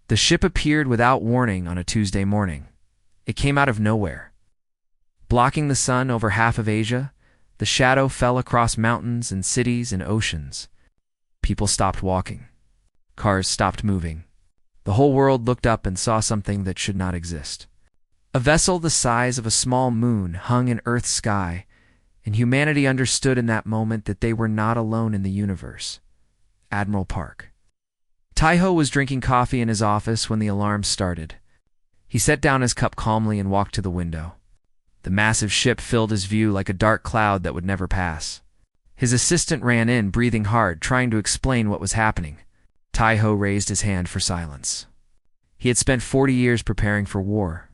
The ship appeared without warning on a Tuesday morning. It came out of nowhere. Blocking the sun over half of Asia, the shadow fell across mountains and cities and oceans. People stopped walking. Cars stopped moving. The whole world looked up and saw something that should not exist. A vessel the size of a small moon hung in Earth's sky, and humanity understood in that moment that they were not alone in the universe. Admiral Park. Tai-Ho was drinking coffee in his office when the alarm started. He set down his cup calmly and walked to the window. The massive ship filled his view like a dark cloud that would never pass. His assistant ran in, breathing hard, trying to explain what was happening. Tai-Ho raised his hand for silence. He had spent 40 years preparing for war.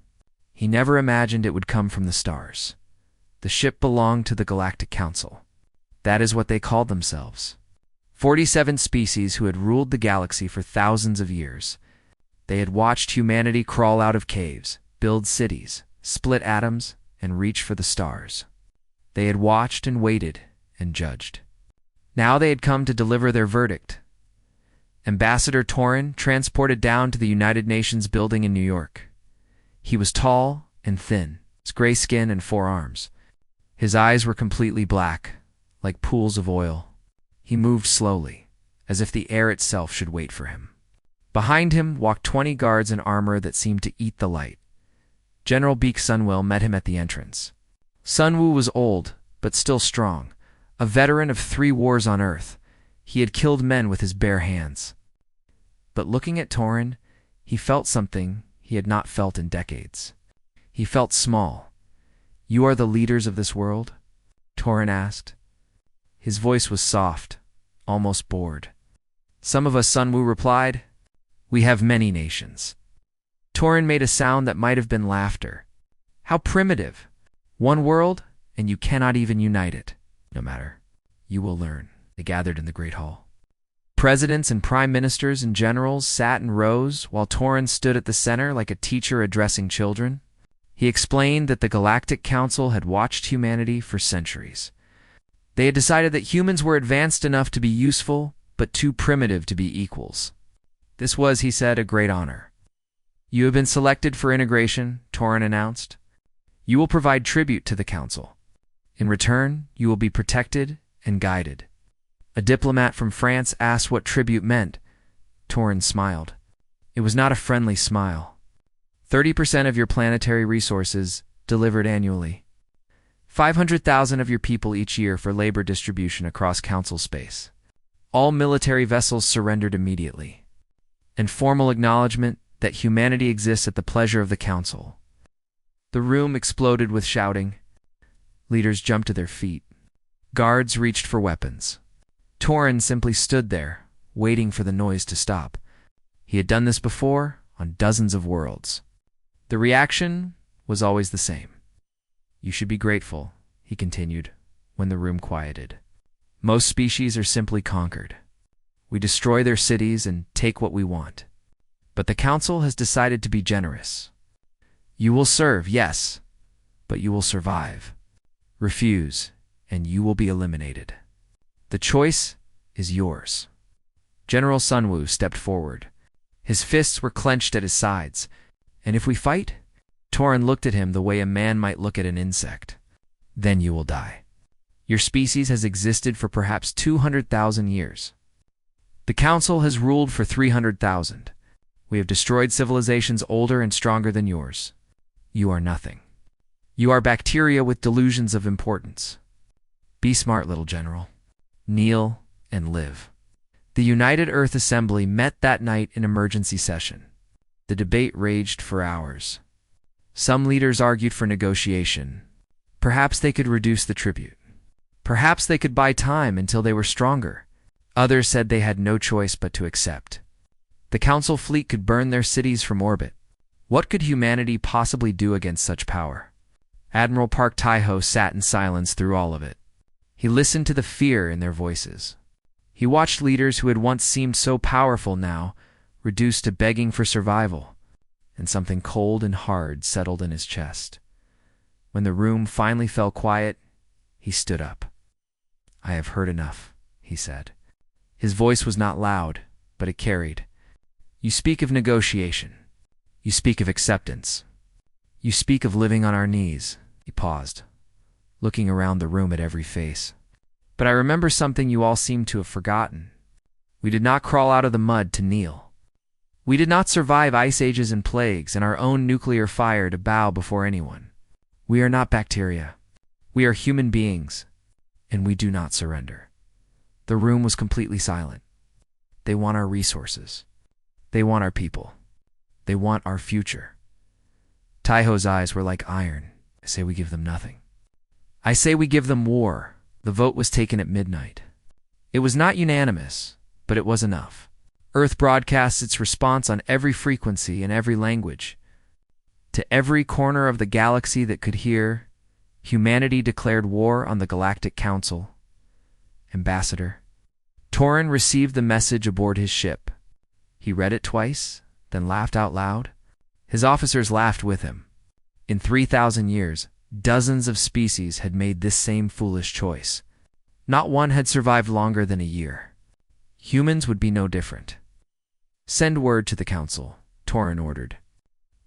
He never imagined it would come from the stars. The ship belonged to the Galactic Council. That is what they called themselves. 47 species who had ruled the galaxy for thousands of years. They had watched humanity crawl out of caves, build cities, split atoms, and reach for the stars. They had watched and waited and judged. Now they had come to deliver their verdict. Ambassador Torin transported down to the United Nations building in New York. He was tall and thin, his gray skin and 4 arms. His eyes were completely black, like pools of oil. He moved slowly, as if the air itself should wait for him. Behind him walked 20 guards in armor that seemed to eat the light. General Beak Sunwell met him at the entrance. Sunwoo was old, but still strong, a veteran of 3 wars on Earth. He had killed men with his bare hands. But looking at Torin, he felt something he had not felt in decades. He felt small. "You are the leaders of this world?" Torin asked. His voice was soft, almost bored. "Some of us," Sunwoo replied. "We have many nations." Torin made a sound that might have been laughter. "How primitive! One world, and you cannot even unite it. No matter. You will learn." They gathered in the Great Hall. Presidents and prime ministers and generals sat in rows while Torin stood at the center like a teacher addressing children. He explained that the Galactic Council had watched humanity for centuries. They had decided that humans were advanced enough to be useful, but too primitive to be equals. This was, he said, a great honor. "You have been selected for integration," Torin announced. "You will provide tribute to the Council. In return, you will be protected and guided." A diplomat from France asked what tribute meant. Torin smiled. It was not a friendly smile. 30% of your planetary resources delivered annually. 500,000 of your people each year for labor distribution across Council space. All military vessels surrendered immediately. And formal acknowledgement that humanity exists at the pleasure of the Council. The room exploded with shouting. Leaders jumped to their feet. Guards reached for weapons. Torin simply stood there, waiting for the noise to stop. He had done this before on dozens of worlds. The reaction was always the same. "You should be grateful," he continued, when the room quieted. "Most species are simply conquered. We destroy their cities and take what we want. But the Council has decided to be generous. You will serve, yes, but you will survive. Refuse, and you will be eliminated. The choice is yours." General Sunwoo stepped forward. His fists were clenched at his sides. "And if we fight?" Torin looked at him the way a man might look at an insect. "Then you will die. Your species has existed for perhaps 200,000 years. The Council has ruled for 300,000. We have destroyed civilizations older and stronger than yours. You are nothing. You are bacteria with delusions of importance. Be smart, little general. Kneel and live." The United Earth Assembly met that night in emergency session. The debate raged for hours. Some leaders argued for negotiation. Perhaps they could reduce the tribute. Perhaps they could buy time until they were stronger. Others said they had no choice but to accept. The Council fleet could burn their cities from orbit. What could humanity possibly do against such power? Admiral Park Tai-Ho sat in silence through all of it. He listened to the fear in their voices. He watched leaders who had once seemed so powerful now reduced to begging for survival, and something cold and hard settled in his chest. When the room finally fell quiet, he stood up. "I have heard enough," he said. His voice was not loud, but it carried. You speak of negotiation. You speak of acceptance. You speak of living on our knees." He paused, looking around the room at every face. "But I remember something you all seem to have forgotten. We did not crawl out of the mud to kneel. We did not survive ice ages and plagues and our own nuclear fire to bow before anyone. We are not bacteria. We are human beings, and we do not surrender." The room was completely silent. "They want our resources. They want our people. They want our future." Taiho's eyes were like iron. "I say we give them nothing. I say we give them war." The vote was taken at midnight. It was not unanimous, but it was enough. Earth broadcasts its response on every frequency and every language. To every corner of the galaxy that could hear, humanity declared war on the Galactic Council. Ambassador Torin received the message aboard his ship. He read it twice, then laughed out loud. His officers laughed with him. In 3,000 years, dozens of species had made this same foolish choice. Not one had survived longer than a year. Humans would be no different. "Send word to the Council," Torin ordered.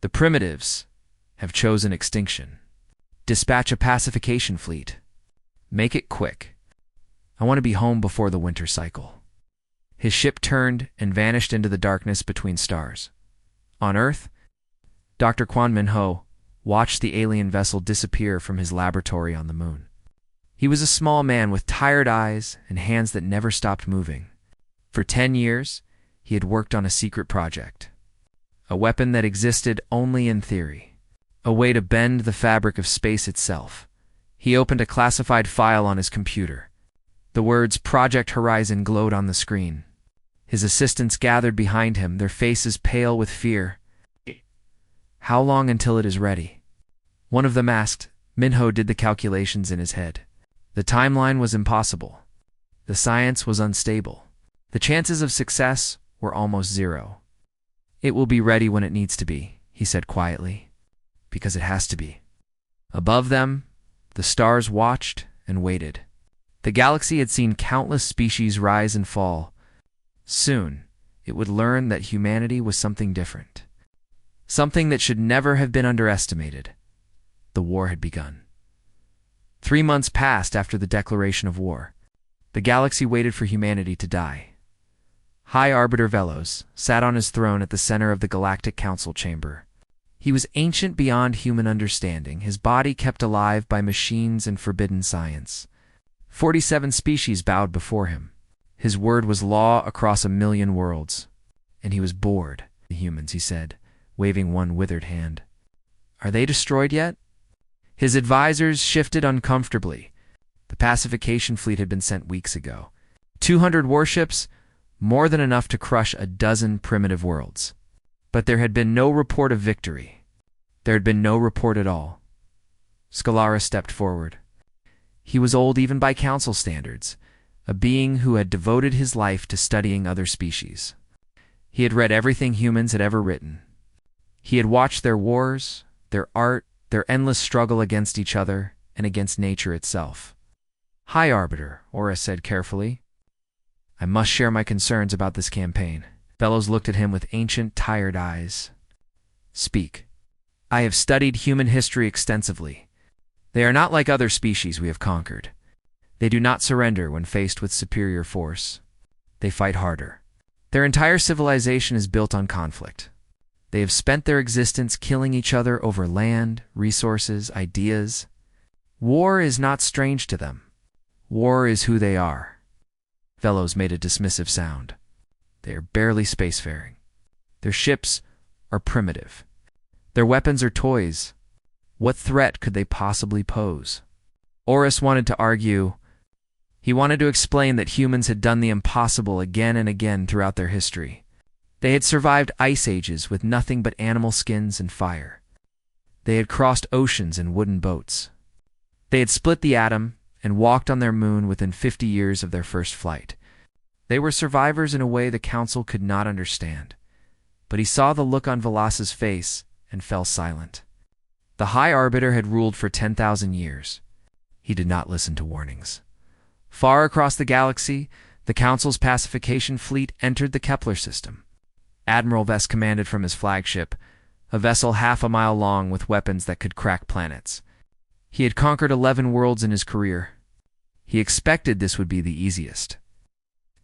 "The primitives have chosen extinction. Dispatch a pacification fleet. Make it quick. I want to be home before the winter cycle." His ship turned and vanished into the darkness between stars. On Earth, Dr. Quan Minho watched the alien vessel disappear from his laboratory on the moon. He was a small man with tired eyes and hands that never stopped moving. For 10 years, he had worked on a secret project. A weapon that existed only in theory. A way to bend the fabric of space itself. He opened a classified file on his computer. The words Project Horizon glowed on the screen. His assistants gathered behind him, their faces pale with fear. "How long until it is ready?" One of them asked. Minho did the calculations in his head. The timeline was impossible. The science was unstable. The chances of success were almost zero. "It will be ready when it needs to be," he said quietly, "because it has to be." Above them, the stars watched and waited. The galaxy had seen countless species rise and fall. Soon, it would learn that humanity was something different. Something that should never have been underestimated. The war had begun. 3 months passed after the declaration of war. The galaxy waited for humanity to die. High Arbiter Velos sat on his throne at the center of the Galactic Council chamber. He was ancient beyond human understanding, his body kept alive by machines and forbidden science. 47 species bowed before him. His word was law across 1,000,000 worlds. And he was bored. "The humans," he said, waving one withered hand. "Are they destroyed yet?" His advisors shifted uncomfortably. The pacification fleet had been sent weeks ago. 200 warships, more than enough to crush a dozen primitive worlds. But there had been no report of victory. There had been no report at all. Scalara stepped forward. He was old even by council standards, a being who had devoted his life to studying other species. He had read everything humans had ever written. He had watched their wars, their art, their endless struggle against each other and against nature itself. "High Arbiter," Aura said carefully. "I must share my concerns about this campaign." Bellows looked at him with ancient, tired eyes. "Speak." "I have studied human history extensively. They are not like other species we have conquered. They do not surrender when faced with superior force. They fight harder. Their entire civilization is built on conflict. They have spent their existence killing each other over land, resources, ideas. War is not strange to them. War is who they are." Velos made a dismissive sound. "They are barely spacefaring. Their ships are primitive. Their weapons are toys. What threat could they possibly pose?" Horus wanted to argue. He wanted to explain that humans had done the impossible again and again throughout their history. They had survived ice ages with nothing but animal skins and fire. They had crossed oceans in wooden boats. They had split the atom and walked on their moon within 50 years of their first flight. They were survivors in a way the Council could not understand. But he saw the look on Velas's face and fell silent. The High Arbiter had ruled for 10,000 years. He did not listen to warnings. Far across the galaxy, the Council's pacification fleet entered the Kepler system. Admiral Vess commanded from his flagship, a vessel half a mile long with weapons that could crack planets. He had conquered 11 worlds in his career. He expected this would be the easiest.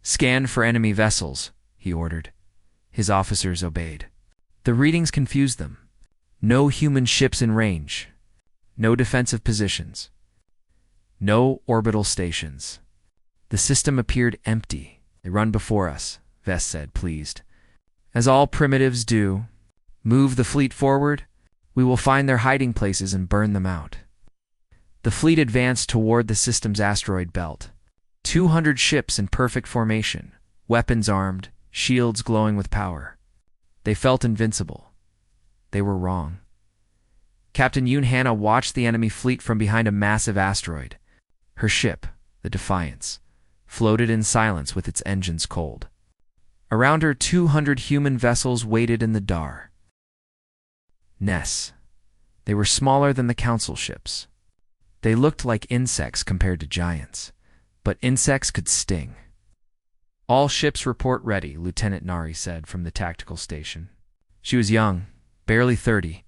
"Scan for enemy vessels," he ordered. His officers obeyed. The readings confused them. No human ships in range. No defensive positions. No orbital stations. The system appeared empty. "They run before us," Vess said, pleased. "As all primitives do. Move the fleet forward. We will find their hiding places and burn them out." The fleet advanced toward the system's asteroid belt. 200 ships in perfect formation, weapons armed, shields glowing with power. They felt invincible. They were wrong. Captain Yoon Hannah watched the enemy fleet from behind a massive asteroid. Her ship, the Defiance, floated in silence with its engines cold. Around her, 200 human vessels waited in the dar. Ness. They were smaller than the Council ships. They looked like insects compared to giants, but insects could sting. "All ships report ready," Lieutenant Nari said from the tactical station. She was young, barely 30,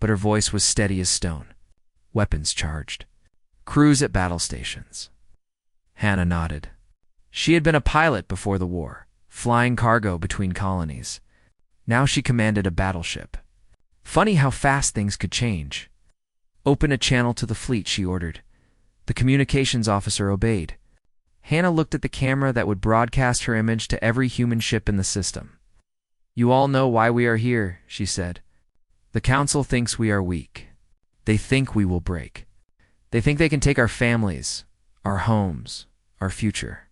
but her voice was steady as stone. "Weapons charged. Crews at battle stations." Hannah nodded. She had been a pilot before the war, flying cargo between colonies. Now she commanded a battleship. Funny how fast things could change. "Open a channel to the fleet," she ordered. The communications officer obeyed. Hannah looked at the camera that would broadcast her image to every human ship in the system. "You all know why we are here," she said. "The Council thinks we are weak. They think we will break. They think they can take our families, our homes, our future."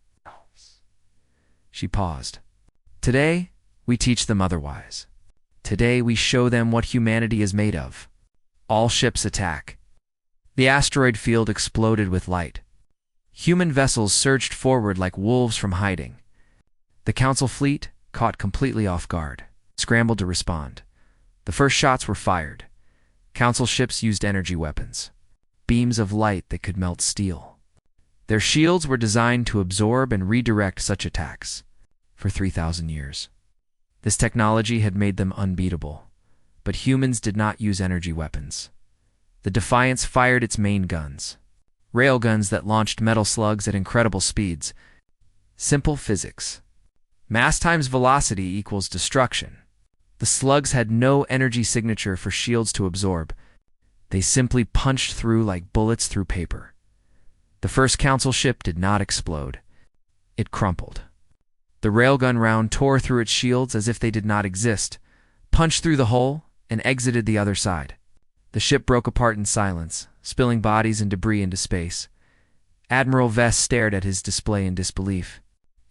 She paused. "Today, we teach them otherwise. Today, we show them what humanity is made of. All ships attack." The asteroid field exploded with light. Human vessels surged forward like wolves from hiding. The Council fleet, caught completely off guard, scrambled to respond. The first shots were fired. Council ships used energy weapons, beams of light that could melt steel. Their shields were designed to absorb and redirect such attacks. For 3,000 years. This technology had made them unbeatable, but humans did not use energy weapons. The Defiance fired its main guns, railguns that launched metal slugs at incredible speeds. Simple physics. Mass times velocity equals destruction. The slugs had no energy signature for shields to absorb. They simply punched through like bullets through paper. The first Council ship did not explode. It crumpled. The railgun round tore through its shields as if they did not exist, punched through the hole, and exited the other side. The ship broke apart in silence, spilling bodies and debris into space. Admiral Vess stared at his display in disbelief.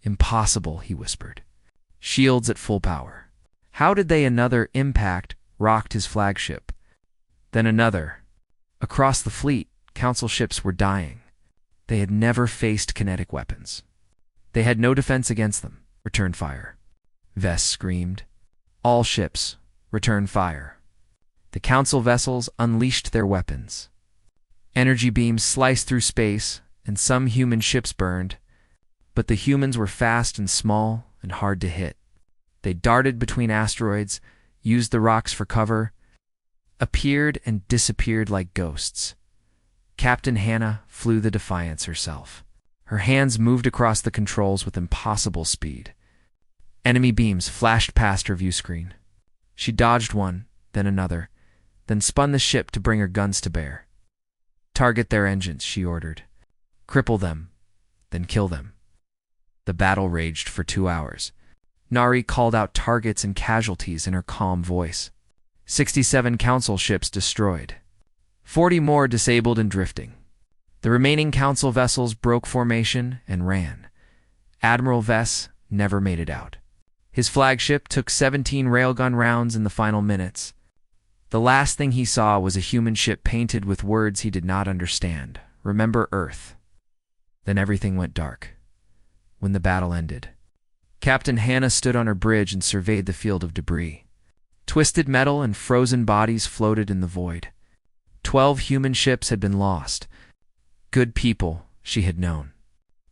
"Impossible," he whispered. "Shields at full power." How did they? Another impact rocked his flagship. Then another. Across the fleet, Council ships were dying. They had never faced kinetic weapons. They had no defense against them. "Return fire," Vess screamed. "All ships, return fire." The Council vessels unleashed their weapons. Energy beams sliced through space, and some human ships burned, but the humans were fast and small and hard to hit. They darted between asteroids, used the rocks for cover, appeared and disappeared like ghosts. Captain Hannah flew the Defiance herself. Her hands moved across the controls with impossible speed. Enemy beams flashed past her view screen. She dodged one, then another, then spun the ship to bring her guns to bear. "Target their engines," she ordered. "Cripple them, then kill them." The battle raged for 2 hours. Nari called out targets and casualties in her calm voice. 67 Council ships destroyed. 40 more disabled and drifting. The remaining Council vessels broke formation and ran. Admiral Vess never made it out. His flagship took 17 railgun rounds in the final minutes. The last thing he saw was a human ship painted with words he did not understand. "Remember Earth." Then everything went dark. When the battle ended, Captain Hannah stood on her bridge and surveyed the field of debris. Twisted metal and frozen bodies floated in the void. 12 human ships had been lost. Good people she had known.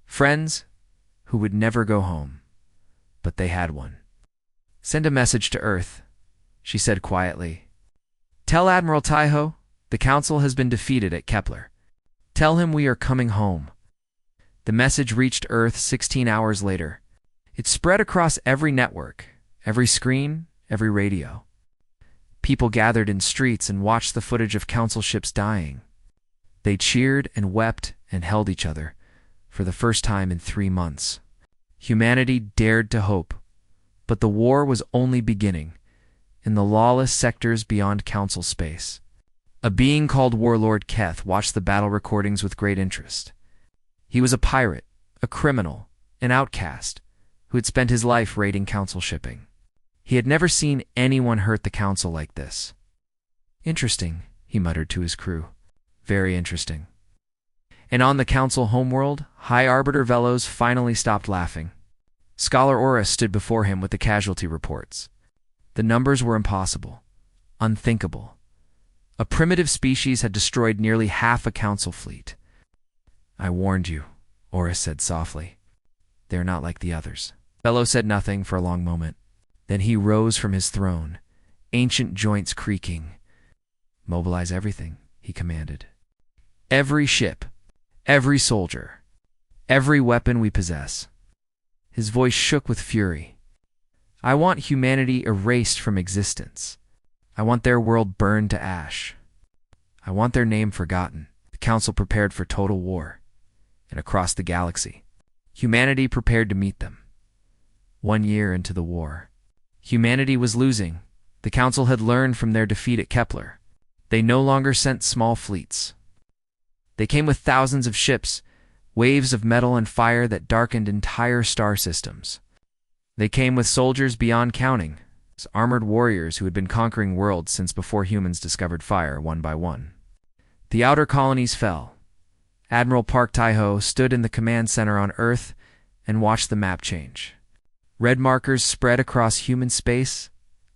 Friends who would never go home. But they had one. Send a message to Earth, she said quietly. Tell Admiral Taiho the Council has been defeated at Kepler. Tell him we are coming home. The message reached Earth 16 hours later. It spread across every network, every screen, every radio. People gathered in streets and watched the footage of Council ships dying. They cheered and wept and held each other for the first time in 3 months. Humanity dared to hope, but the war was only beginning in the lawless sectors beyond Council space. A being called Warlord Keth watched the battle recordings with great interest. He was a pirate, a criminal, an outcast, who had spent his life raiding Council shipping. He had never seen anyone hurt the Council like this. Interesting, he muttered to his crew. Very interesting. And on the Council homeworld, High Arbiter Velos finally stopped laughing. Scholar Aura stood before him with the casualty reports. The numbers were impossible, unthinkable. A primitive species had destroyed nearly half a Council fleet. I warned you, Aura said softly. They're not like the others. Velo said nothing for a long moment. Then he rose from his throne, ancient joints creaking. Mobilize everything, he commanded. Every ship, every soldier, every weapon we possess. His voice shook with fury. I want humanity erased from existence. I want their world burned to ash. I want their name forgotten. The Council prepared for total war. And across the galaxy, humanity prepared to meet them. 1 year into the war, humanity was losing. The Council had learned from their defeat at Kepler. They no longer sent small fleets. They came with thousands of ships, waves of metal and fire that darkened entire star systems. They came with soldiers beyond counting, armored warriors who had been conquering worlds since before humans discovered fire one by one. The outer colonies fell. Admiral Park Taiho stood in the command center on Earth and watched the map change. Red markers spread across human space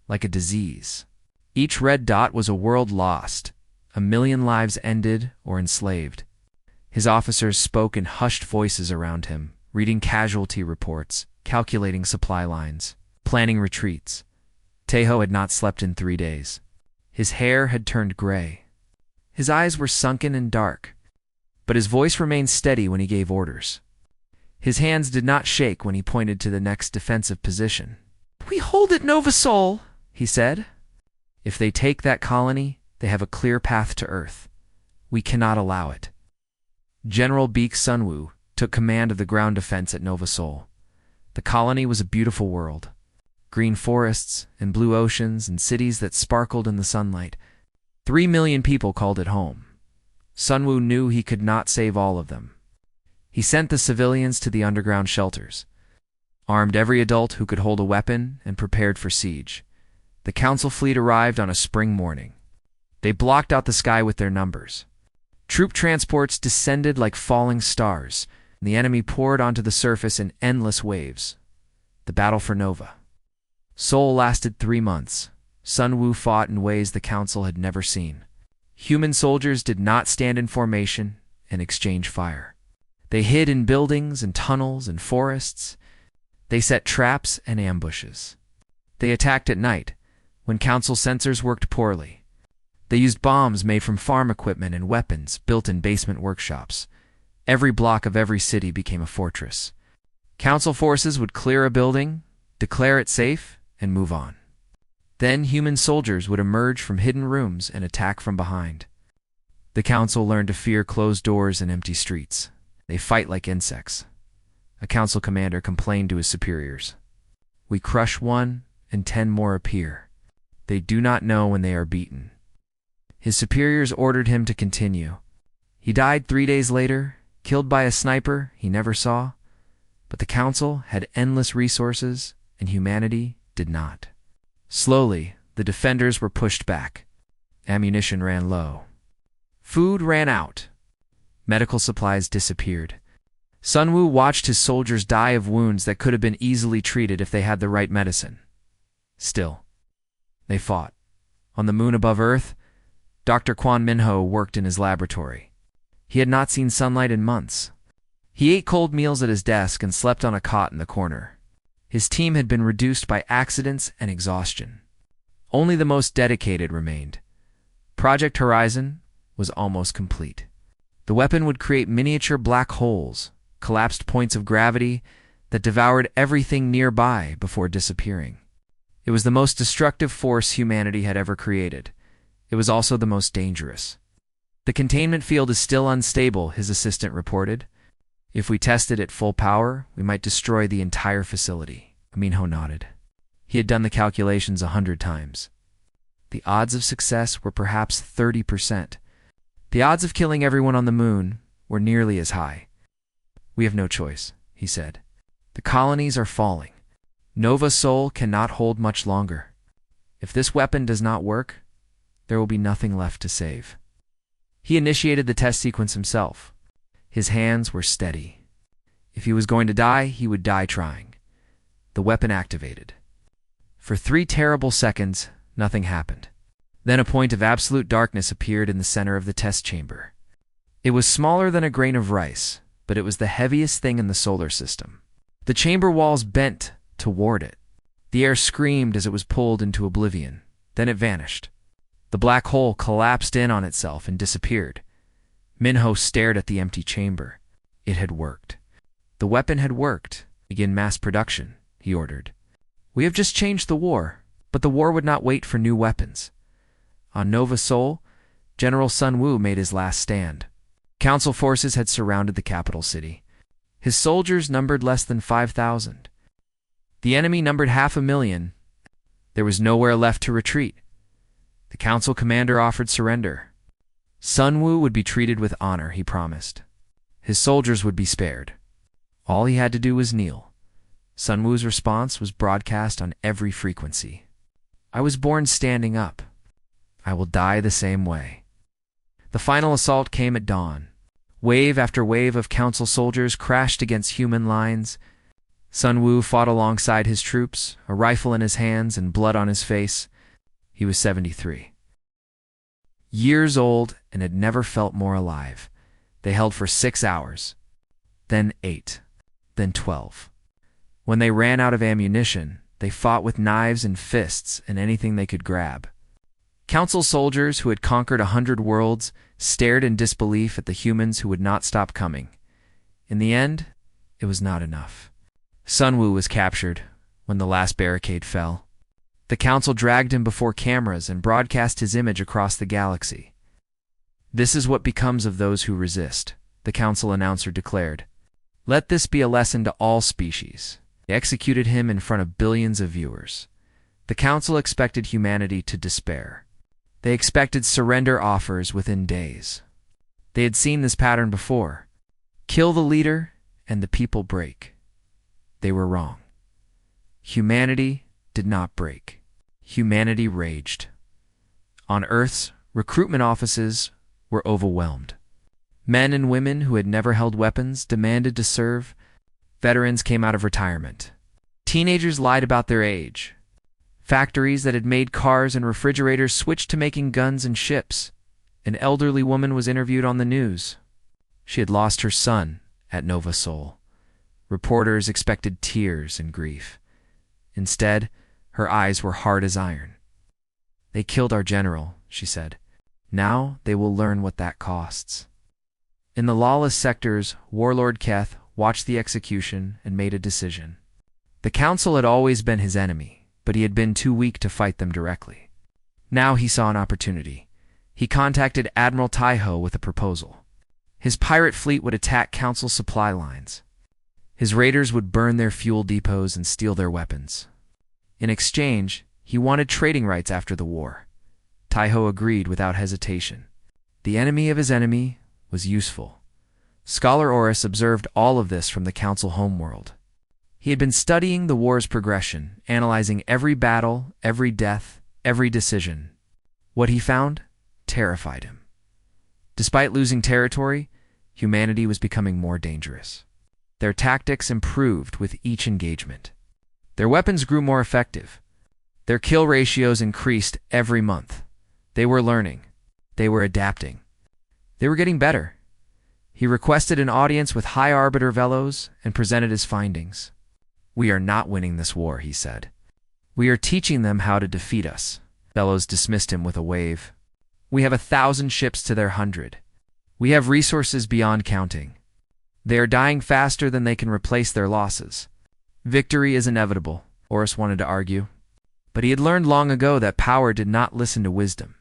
like a disease. Each red dot was a world lost, 1 million lives ended or enslaved. His officers spoke in hushed voices around him, reading casualty reports, calculating supply lines, planning retreats. Taiho had not slept in 3 days. His hair had turned gray. His eyes were sunken and dark, but his voice remained steady when he gave orders. His hands did not shake when he pointed to the next defensive position. We hold it, Nova Sol, he said. If they take that colony, they have a clear path to Earth. We cannot allow it. General Beek Sunwoo took command of the ground defense at Nova Sol. The colony was a beautiful world. Green forests and blue oceans and cities that sparkled in the sunlight. 3 million people called it home. Sunwoo knew he could not save all of them. He sent the civilians to the underground shelters, armed every adult who could hold a weapon, and prepared for siege. The Council fleet arrived on a spring morning. They blocked out the sky with their numbers. Troop transports descended like falling stars, and the enemy poured onto the surface in endless waves. The battle for Nova Sol lasted 3 months. Sunwoo fought in ways the Council had never seen. Human soldiers did not stand in formation and exchange fire. They hid in buildings and tunnels and forests. They set traps and ambushes. They attacked at night, when Council sensors worked poorly. They used bombs made from farm equipment and weapons built in basement workshops. Every block of every city became a fortress. Council forces would clear a building, declare it safe, and move on. Then human soldiers would emerge from hidden rooms and attack from behind. The Council learned to fear closed doors and empty streets. They fight like insects. A Council commander complained to his superiors. We crush one, and 10 more appear. They do not know when they are beaten. His superiors ordered him to continue. He died 3 days later, killed by a sniper he never saw. But the Council had endless resources, and humanity did not. Slowly, the defenders were pushed back. Ammunition ran low. Food ran out. Medical supplies disappeared. Sunwoo watched his soldiers die of wounds that could have been easily treated if they had the right medicine. Still, they fought. On the moon above Earth, Dr. Kwon Minho worked in his laboratory. He had not seen sunlight in months. He ate cold meals at his desk and slept on a cot in the corner. His team had been reduced by accidents and exhaustion. Only the most dedicated remained. Project Horizon was almost complete. The weapon would create miniature black holes, collapsed points of gravity that devoured everything nearby before disappearing. It was the most destructive force humanity had ever created. It was also the most dangerous. "The containment field is still unstable," his assistant reported. "If we tested at full power, we might destroy the entire facility." Minho nodded. He had done the calculations 100 times. The odds of success were perhaps 30%. The odds of killing everyone on the moon were nearly as high. "We have no choice," he said. "The colonies are falling. Nova Sol cannot hold much longer. If this weapon does not work, there will be nothing left to save." He initiated the test sequence himself. His hands were steady. If he was going to die, he would die trying. The weapon activated. For 3 terrible seconds, nothing happened. Then a point of absolute darkness appeared in the center of the test chamber. It was smaller than a grain of rice, but it was the heaviest thing in the solar system. The chamber walls bent toward it. The air screamed as it was pulled into oblivion. Then it vanished. The black hole collapsed in on itself and disappeared. Minho stared at the empty chamber. It had worked. The weapon had worked. "Begin mass production," he ordered. "We have just changed the war," but the war would not wait for new weapons. On Nova Sol, General Sun Wu made his last stand. Council forces had surrounded the capital city. His soldiers numbered less than 5,000. The enemy numbered 500,000. There was nowhere left to retreat. The council commander offered surrender. Sun Wu would be treated with honor, he promised. His soldiers would be spared. All he had to do was kneel. Sun Wu's response was broadcast on every frequency. "I was born standing up. I will die the same way." The final assault came at dawn. Wave after wave of council soldiers crashed against human lines. Sun Wu fought alongside his troops, a rifle in his hands and blood on his face. He was 73. Years old and had never felt more alive. They held for 6 hours, then 8, then 12. When they ran out of ammunition, they fought with knives and fists and anything they could grab. Council soldiers who had conquered 100 worlds stared in disbelief at the humans who would not stop coming. In the end, it was not enough. Sun Wu was captured when the last barricade fell. The council dragged him before cameras and broadcast his image across the galaxy. "This is what becomes of those who resist," the council announcer declared. "Let this be a lesson to all species." They executed him in front of billions of viewers. The council expected humanity to despair. They expected surrender offers within days. They had seen this pattern before. Kill the leader, and the people break. They were wrong. Humanity did not break. Humanity raged. On Earth's recruitment offices were overwhelmed. Men and women who had never held weapons demanded to serve. Veterans came out of retirement. Teenagers lied about their age. Factories that had made cars and refrigerators switched to making guns and ships. An elderly woman was interviewed on the news. She had lost her son at Nova Sol. Reporters expected tears and grief. Instead, her eyes were hard as iron. "They killed our general," she said. "Now they will learn what that costs." In the lawless sectors, Warlord Keth watched the execution and made a decision. The council had always been his enemy, but he had been too weak to fight them directly. Now he saw an opportunity. He contacted Admiral Taiho with a proposal. His pirate fleet would attack council supply lines. His raiders would burn their fuel depots and steal their weapons. In exchange, he wanted trading rights after the war. Taiho agreed without hesitation. The enemy of his enemy was useful. Scholar Oris observed all of this from the council homeworld. He had been studying the war's progression, analyzing every battle, every death, every decision. What he found terrified him. Despite losing territory, humanity was becoming more dangerous. Their tactics improved with each engagement. Their weapons grew more effective. Their kill ratios increased every month. They were learning. They were adapting. They were getting better. He requested an audience with High Arbiter Velos and presented his findings. "We are not winning this war," he said. "We are teaching them how to defeat us." Fellows dismissed him with a wave. "We have 1,000 ships to their 100. We have resources beyond counting. They are dying faster than they can replace their losses. Victory is inevitable," Horus wanted to argue. But he had learned long ago that power did not listen to wisdom.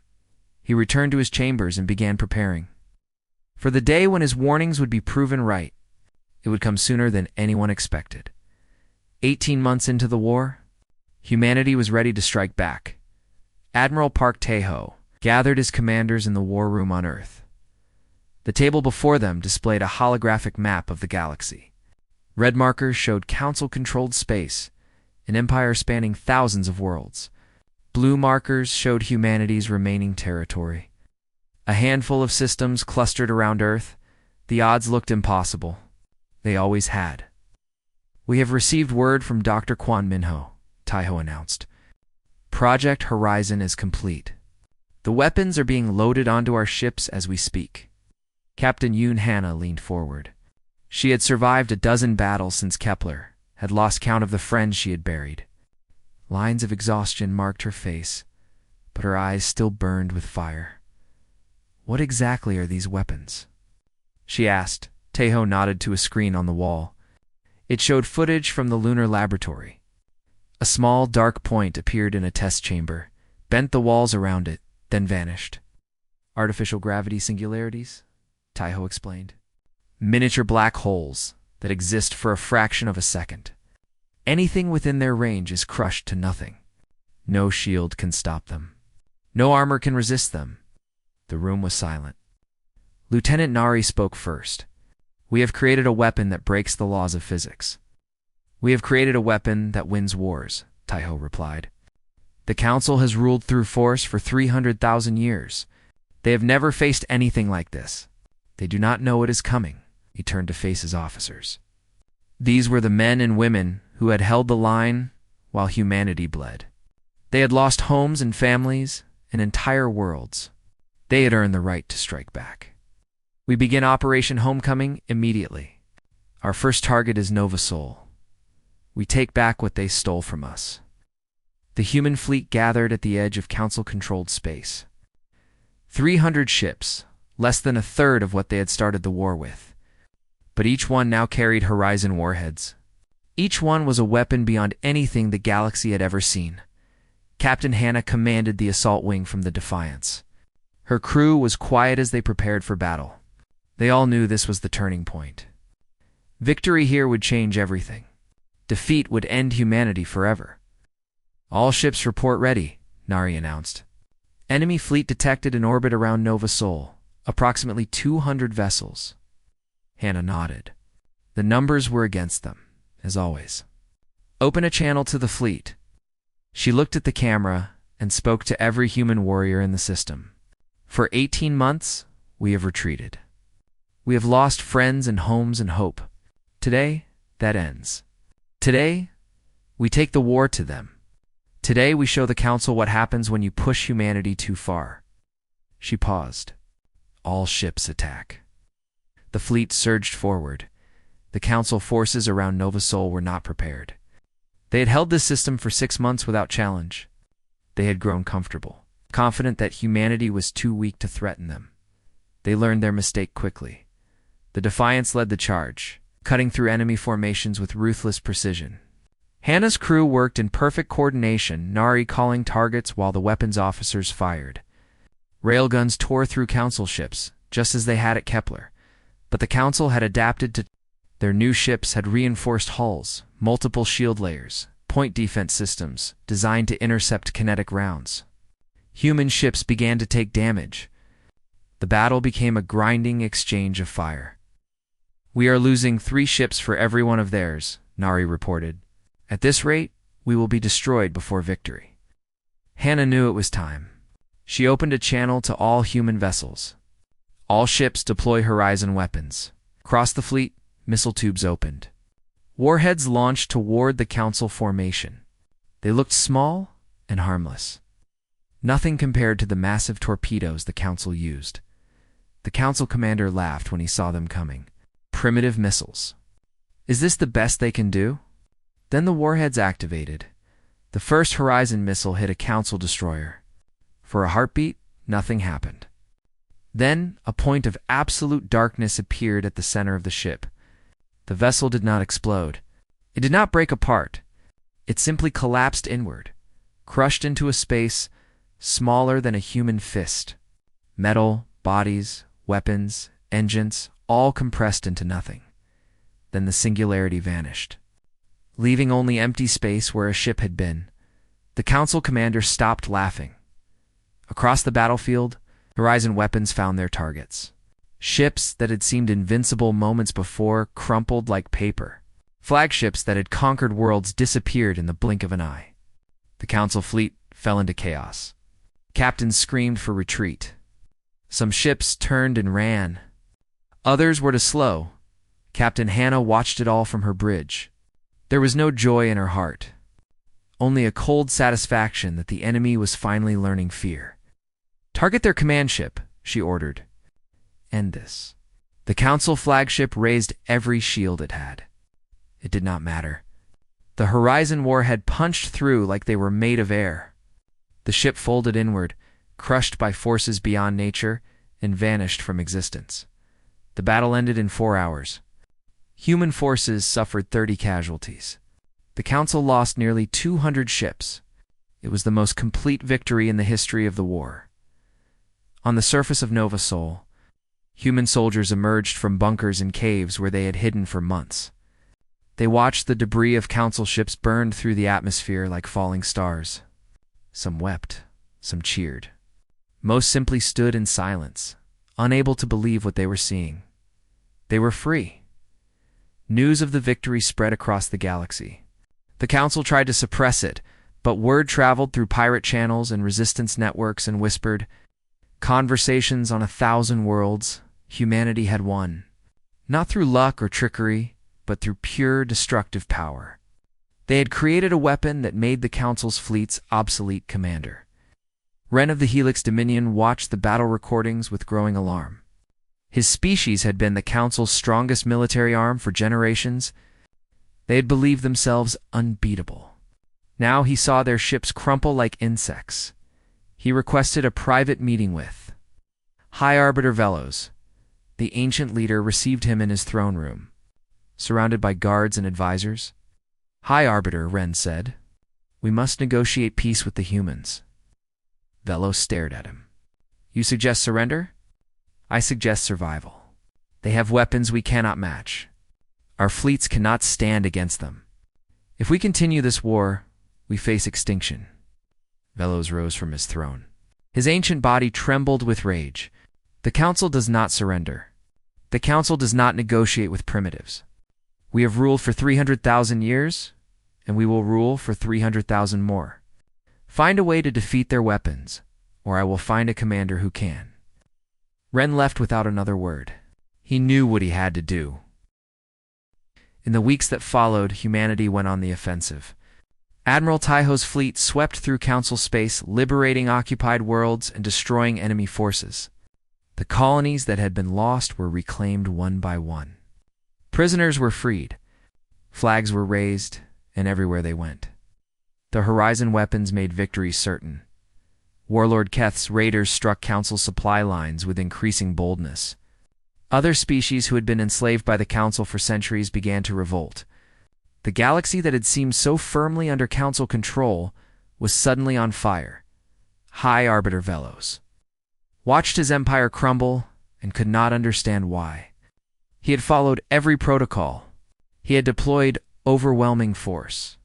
He returned to his chambers and began preparing for the day when his warnings would be proven right. It would come sooner than anyone expected. 18 months into the war, humanity was ready to strike back. Admiral Park Tae-ho gathered his commanders in the war room on Earth. The table before them displayed a holographic map of the galaxy. Red markers showed council-controlled space, an empire spanning thousands of worlds. Blue markers showed humanity's remaining territory. A handful of systems clustered around Earth. The odds looked impossible. They always had. "We have received word from Dr. Kwon Minho," Tae-ho announced. "Project Horizon is complete. The weapons are being loaded onto our ships as we speak." Captain Yoon Hannah leaned forward. She had survived a dozen battles since Kepler, had lost count of the friends she had buried. Lines of exhaustion marked her face, but her eyes still burned with fire. "What exactly are these weapons?" she asked. Tae-ho nodded to a screen on the wall. It showed footage from the lunar laboratory. A small, dark point appeared in a test chamber, bent the walls around it, then vanished. "Artificial gravity singularities," Tae-ho explained. "Miniature black holes that exist for a fraction of a second. Anything within their range is crushed to nothing. No shield can stop them. No armor can resist them." The room was silent. Lieutenant Nari spoke first. "We have created a weapon that breaks the laws of physics." "We have created a weapon that wins wars," Tae-ho replied. "The Council has ruled through force for 300,000 years. They have never faced anything like this. They do not know what is coming." He turned to face his officers. These were the men and women who had held the line while humanity bled. They had lost homes and families and entire worlds. They had earned the right to strike back. "We begin Operation Homecoming immediately. Our first target is Nova Sol. We take back what they stole from us." The human fleet gathered at the edge of council-controlled space. 300 ships, less than a third of what they had started the war with. But each one now carried Horizon warheads. Each one was a weapon beyond anything the galaxy had ever seen. Captain Hannah commanded the assault wing from the Defiance. Her crew was quiet as they prepared for battle. They all knew this was the turning point. Victory here would change everything. Defeat would end humanity forever. "All ships report ready," Nari announced. "Enemy fleet detected in orbit around Nova Sol, approximately 200 vessels." Hannah nodded. The numbers were against them, as always. "Open a channel to the fleet." She looked at the camera and spoke to every human warrior in the system. "For 18 months, we have retreated. We have lost friends and homes and hope. Today, that ends. Today, we take the war to them. Today, we show the Council what happens when you push humanity too far." She paused. "All ships attack." The fleet surged forward. The Council forces around Nova Sol were not prepared. They had held this system for 6 months without challenge. They had grown comfortable, confident that humanity was too weak to threaten them. They learned their mistake quickly. The Defiance led the charge, cutting through enemy formations with ruthless precision. Hannah's crew worked in perfect coordination, Nari calling targets while the weapons officers fired. Railguns tore through Council ships, just as they had at Kepler, but the Council had adapted to their new ships had reinforced hulls, multiple shield layers, point defense systems designed to intercept kinetic rounds. Human ships began to take damage. The battle became a grinding exchange of fire. "We are losing 3 ships for every one of theirs," Nari reported. "At this rate, we will be destroyed before victory." Hannah knew it was time. She opened a channel to all human vessels. "All ships deploy Horizon weapons." Across the fleet, missile tubes opened. Warheads launched toward the Council formation. They looked small and harmless. Nothing compared to the massive torpedoes the Council used. The Council commander laughed when he saw them coming. Primitive missiles. "Is this the best they can do?" Then the warheads activated. The first Horizon missile hit a Council destroyer. For a heartbeat, nothing happened. Then, a point of absolute darkness appeared at the center of the ship. The vessel did not explode. It did not break apart. It simply collapsed inward, crushed into a space smaller than a human fist. Metal, bodies, weapons, engines, all compressed into nothing. Then the singularity vanished, leaving only empty space where a ship had been. The Council commander stopped laughing. Across the battlefield, Horizon weapons found their targets. Ships that had seemed invincible moments before crumpled like paper. Flagships that had conquered worlds disappeared in the blink of an eye. The Council fleet fell into chaos. Captains screamed for retreat. Some ships turned and ran. Others were to slow. Captain Hannah watched it all from her bridge. There was no joy in her heart, only a cold satisfaction that the enemy was finally learning fear. "Target their command ship," she ordered. "End this." The Council flagship raised every shield it had. It did not matter. The Horizon warhead punched through like they were made of air. The ship folded inward, crushed by forces beyond nature, and vanished from existence. The battle ended in 4 hours. Human forces suffered 30 casualties. The Council lost nearly 200 ships. It was the most complete victory in the history of the war. On the surface of Nova Sol, human soldiers emerged from bunkers and caves where they had hidden for months. They watched the debris of Council ships burned through the atmosphere like falling stars. Some wept, some cheered. Most simply stood in silence, unable to believe what they were seeing. They were free. News of the victory spread across the galaxy. The Council tried to suppress it, but word traveled through pirate channels and resistance networks and whispered, "Conversations on 1,000 worlds, humanity had won." Not through luck or trickery, but through pure destructive power. They had created a weapon that made the Council's fleet's obsolete commander. Ren of the Helix Dominion watched the battle recordings with growing alarm. His species had been the Council's strongest military arm for generations. They had believed themselves unbeatable. Now he saw their ships crumple like insects. He requested a private meeting with High Arbiter Velos. The ancient leader received him in his throne room, surrounded by guards and advisors. "High Arbiter," Ren said, "we must negotiate peace with the humans." Velos stared at him. "You suggest surrender?" "I suggest survival. They have weapons we cannot match. Our fleets cannot stand against them. If we continue this war, we face extinction." Velos rose from his throne. His ancient body trembled with rage. "The Council does not surrender. The Council does not negotiate with primitives. We have ruled for 300,000 years, and we will rule for 300,000 more. Find a way to defeat their weapons, or I will find a commander who can." Ren left without another word. He knew what he had to do. In the weeks that followed, humanity went on the offensive. Admiral Taiho's fleet swept through Council space, liberating occupied worlds and destroying enemy forces. The colonies that had been lost were reclaimed one by one. Prisoners were freed. Flags were raised, and everywhere they went. The Horizon weapons made victory certain. Warlord Keth's raiders struck Council supply lines with increasing boldness. Other species who had been enslaved by the Council for centuries began to revolt. The galaxy that had seemed so firmly under Council control was suddenly on fire. High Arbiter Velos watched his empire crumble and could not understand why. He had followed every protocol. He had deployed overwhelming force.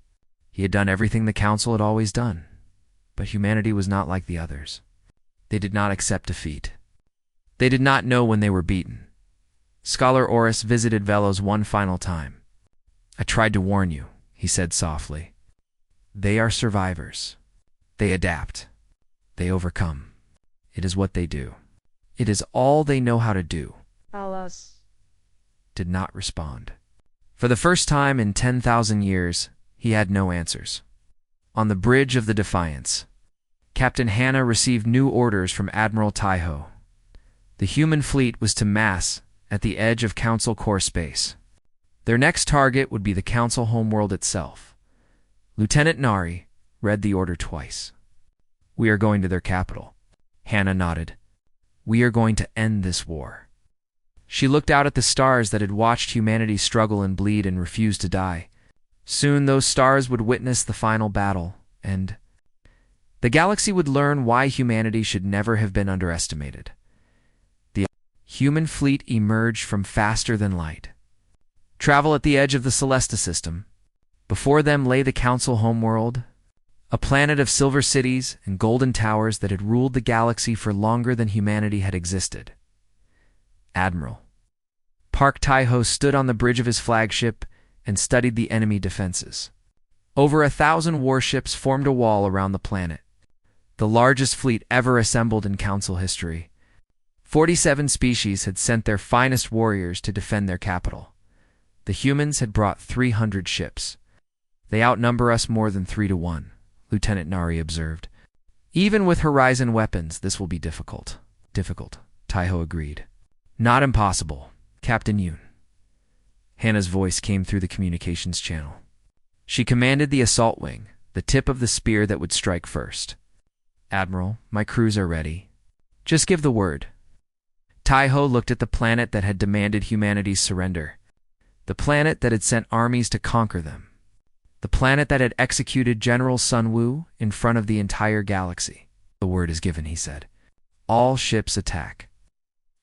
He had done everything the Council had always done. But humanity was not like the others. They did not accept defeat. They did not know when they were beaten. Scholar Oris visited Velos one final time. "I tried to warn you," he said softly. "They are survivors. They adapt. They overcome. It is what they do. It is all they know how to do." Alas. Did not respond. For the first time in 10,000 years, he had no answers. On the bridge of the Defiance, Captain Hannah received new orders from Admiral Taiho. The human fleet was to mass at the edge of Council core space. Their next target would be the Council homeworld itself. Lieutenant Nari read the order twice. We are going to their capital. Hannah nodded. We are going to end this war. She looked out at the stars that had watched humanity struggle and bleed and refuse to die. Soon those stars would witness the final battle, and the galaxy would learn why humanity should never have been underestimated. The human fleet emerged from faster than light. Travel at the edge of the Celesta system. Before them lay the Council homeworld, a planet of silver cities and golden towers that had ruled the galaxy for longer than humanity had existed. Admiral Park Tai-ho stood on the bridge of his flagship and studied the enemy defenses. Over 1,000 warships formed a wall around the planet, the largest fleet ever assembled in Council history. 47 species had sent their finest warriors to defend their capital. The humans had brought 300 ships. They outnumber us more than 3 to 1, Lieutenant Nari observed. Even with Horizon weapons, this will be difficult. Difficult, Tai-ho agreed. Not impossible, Captain Yoon. Hannah's voice came through the communications channel. She commanded the assault wing, the tip of the spear that would strike first. Admiral, my crews are ready. Just give the word. Tai-ho looked at the planet that had demanded humanity's surrender. The planet that had sent armies to conquer them. The planet that had executed General Sun Wu in front of the entire galaxy. The word is given, he said. All ships attack.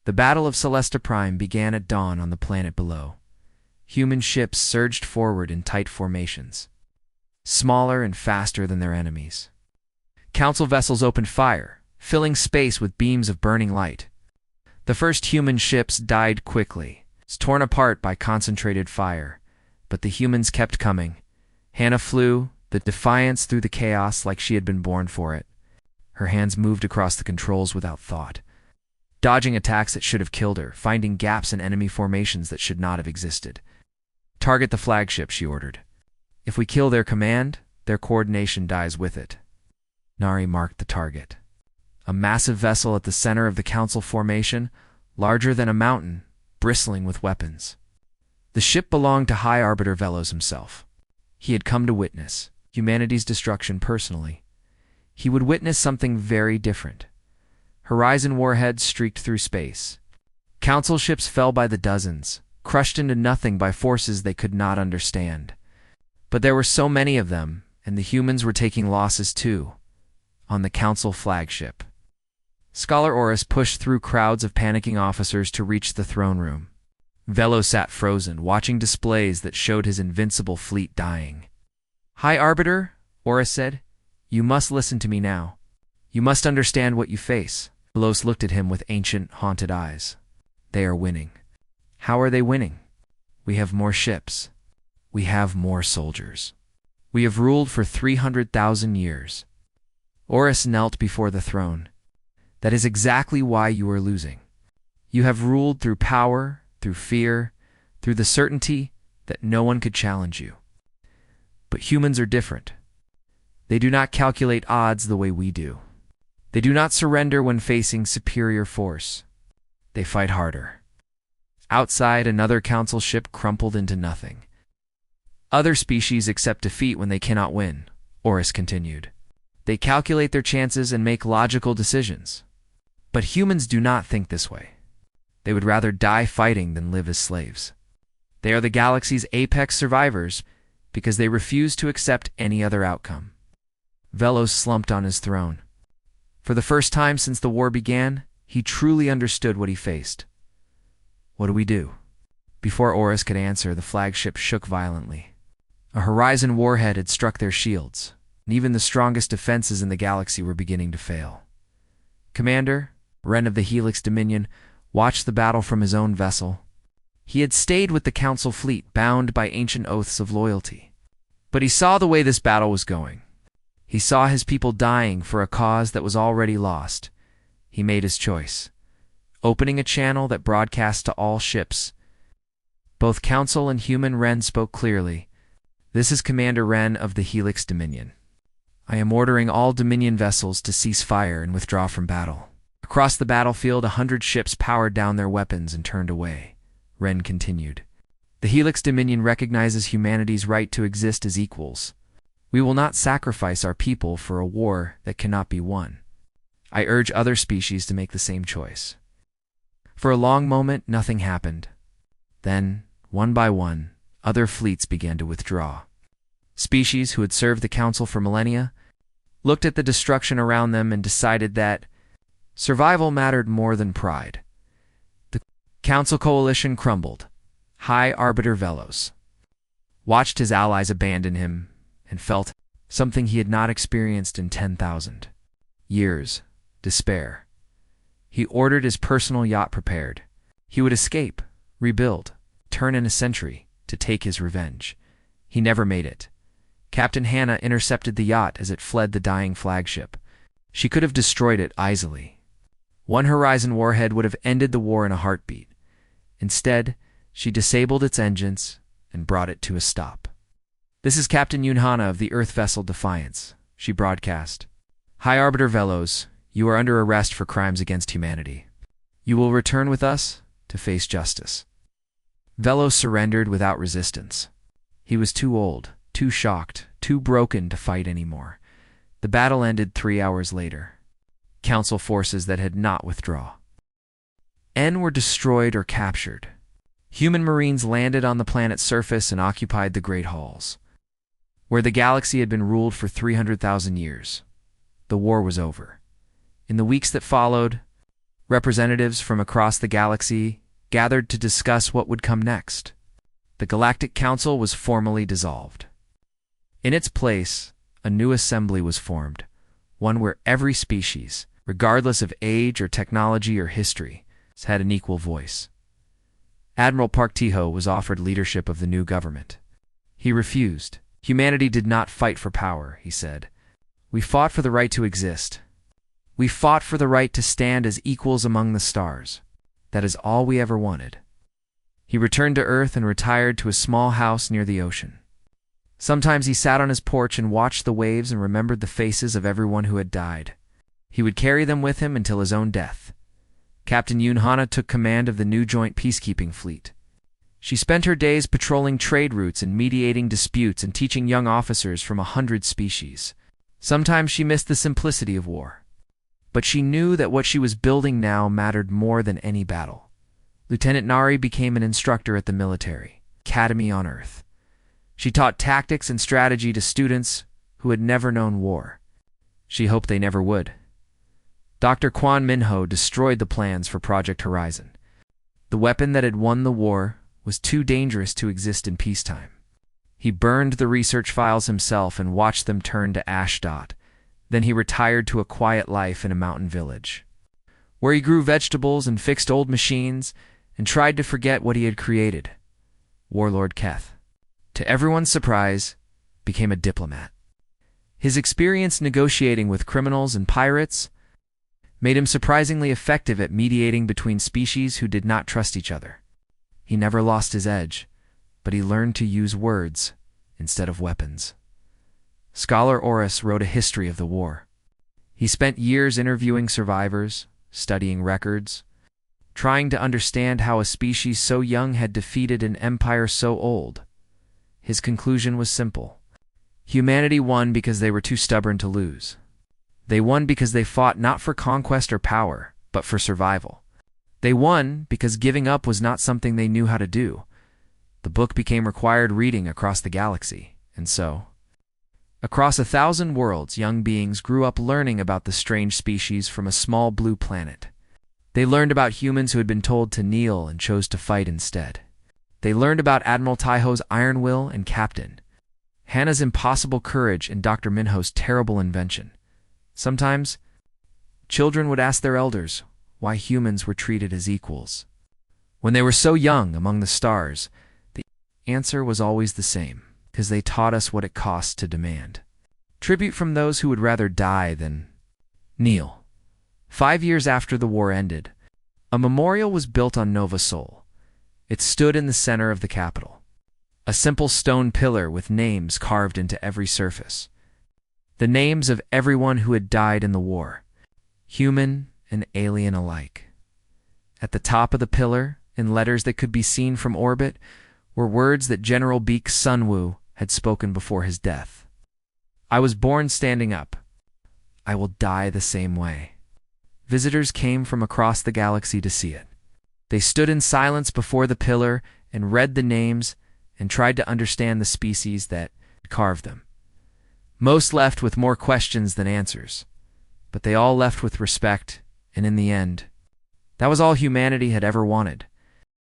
The Battle of Celesta Prime began at dawn on the planet below. Human ships surged forward in tight formations, smaller and faster than their enemies. Council vessels opened fire, filling space with beams of burning light. The first human ships died quickly, torn apart by concentrated fire, but the humans kept coming. Hannah flew, the Defiance, through the chaos like she had been born for it. Her hands moved across the controls without thought, dodging attacks that should have killed her, finding gaps in enemy formations that should not have existed. Target the flagship, she ordered. If we kill their command, their coordination dies with it. Nari marked the target. A massive vessel at the center of the Council formation, larger than a mountain, bristling with weapons. The ship belonged to High Arbiter Velos himself. He had come to witness humanity's destruction personally. He would witness something very different. Horizon warheads streaked through space. Council ships fell by the dozens, crushed into nothing by forces they could not understand. But there were so many of them, and the humans were taking losses too, on the Council flagship. Scholar Oris pushed through crowds of panicking officers to reach the throne room. Velo sat frozen, watching displays that showed his invincible fleet dying. High Arbiter, Oris said, you must listen to me now. You must understand what you face. Velos looked at him with ancient, haunted eyes. They are winning. How are they winning? We have more ships. We have more soldiers. We have ruled for 300,000 years. Oris knelt before the throne. That is exactly why you are losing. You have ruled through power, through fear, through the certainty that no one could challenge you. But humans are different. They do not calculate odds the way we do. They do not surrender when facing superior force. They fight harder. Outside, another Council ship crumpled into nothing. Other species accept defeat when they cannot win, Oris continued. They calculate their chances and make logical decisions. But humans do not think this way. They would rather die fighting than live as slaves. They are the galaxy's apex survivors because they refuse to accept any other outcome. Velos slumped on his throne. For the first time since the war began, he truly understood what he faced. What do we do? Before Oris could answer, the flagship shook violently. A Horizon warhead had struck their shields, and even the strongest defenses in the galaxy were beginning to fail. Commander, Ren of the Helix Dominion, watched the battle from his own vessel. He had stayed with the Council fleet, bound by ancient oaths of loyalty. But he saw the way this battle was going. He saw his people dying for a cause that was already lost. He made his choice, opening a channel that broadcast to all ships. Both Council and human Ren spoke clearly. This is Commander Ren of the Helix Dominion. I am ordering all Dominion vessels to cease fire and withdraw from battle. Across the battlefield, 100 ships powered down their weapons and turned away. Ren continued. The Helix Dominion recognizes humanity's right to exist as equals. We will not sacrifice our people for a war that cannot be won. I urge other species to make the same choice." For a long moment, nothing happened. Then, one by one, other fleets began to withdraw. Species who had served the Council for millennia looked at the destruction around them and decided that survival mattered more than pride. The Council coalition crumbled. High Arbiter Velos watched his allies abandon him and felt something he had not experienced in 10,000 years: despair. He ordered his personal yacht prepared. He would escape, rebuild, turn in a century to take his revenge. He never made it. Captain Hannah intercepted the yacht as it fled the dying flagship. She could have destroyed it easily. One Horizon warhead would have ended the war in a heartbeat. Instead, she disabled its engines and brought it to a stop. "This is Captain Yunhana of the Earth vessel Defiance," she broadcast. "High Arbiter Velos, you are under arrest for crimes against humanity. You will return with us to face justice." Velos surrendered without resistance. He was too old, too shocked, too broken to fight anymore. The battle ended 3 hours later. Council forces that had not withdrawn were destroyed or captured. Human marines landed on the planet's surface and occupied the Great Halls, where the galaxy had been ruled for 300,000 years. The war was over. In the weeks that followed, representatives from across the galaxy gathered to discuss what would come next. The Galactic Council was formally dissolved. In its place, a new assembly was formed, one where every species, regardless of age or technology or history, had an equal voice. Admiral Parktiho was offered leadership of the new government. He refused. "Humanity did not fight for power," he said. "We fought for the right to exist. We fought for the right to stand as equals among the stars. That is all we ever wanted." He returned to Earth and retired to a small house near the ocean. Sometimes he sat on his porch and watched the waves and remembered the faces of everyone who had died. He would carry them with him until his own death. Captain Yunhana took command of the new joint peacekeeping fleet. She spent her days patrolling trade routes and mediating disputes and teaching young officers from 100 species. Sometimes she missed the simplicity of war. But she knew that what she was building now mattered more than any battle. Lieutenant Nari became an instructor at the military academy on Earth. She taught tactics and strategy to students who had never known war. She hoped they never would. Dr. Kwon Minho destroyed the plans for Project Horizon. The weapon that had won the war was too dangerous to exist in peacetime. He burned the research files himself and watched them turn to ash. Then he retired to a quiet life in a mountain village, where he grew vegetables and fixed old machines and tried to forget what he had created. Warlord Keth, to everyone's surprise, became a diplomat. His experience negotiating with criminals and pirates made him surprisingly effective at mediating between species who did not trust each other. He never lost his edge, but he learned to use words instead of weapons. Scholar Oris wrote a history of the war. He spent years interviewing survivors, studying records, trying to understand how a species so young had defeated an empire so old. His conclusion was simple. Humanity won because they were too stubborn to lose. They won because they fought not for conquest or power, but for survival. They won because giving up was not something they knew how to do. The book became required reading across the galaxy, and so, across 1,000 worlds, young beings grew up learning about the strange species from a small blue planet. They learned about humans who had been told to kneel and chose to fight instead. They learned about Admiral Taiho's iron will and Captain Hannah's impossible courage and Dr. Minho's terrible invention. Sometimes, children would ask their elders why humans were treated as equals. When they were so young among the stars, the answer was always the same, because they taught us what it costs to demand tribute from those who would rather die than kneel. 5 years after the war ended, a memorial was built on Nova Sol. It stood in the center of the capital, a simple stone pillar with names carved into every surface. The names of everyone who had died in the war, human and alien alike. At the top of the pillar, in letters that could be seen from orbit, were words that General Beek Sunwoo had spoken before his death. I was born standing up. I will die the same way. Visitors came from across the galaxy to see it. They stood in silence before the pillar and read the names and tried to understand the species that carved them. Most left with more questions than answers, but they all left with respect, and in the end, that was all humanity had ever wanted.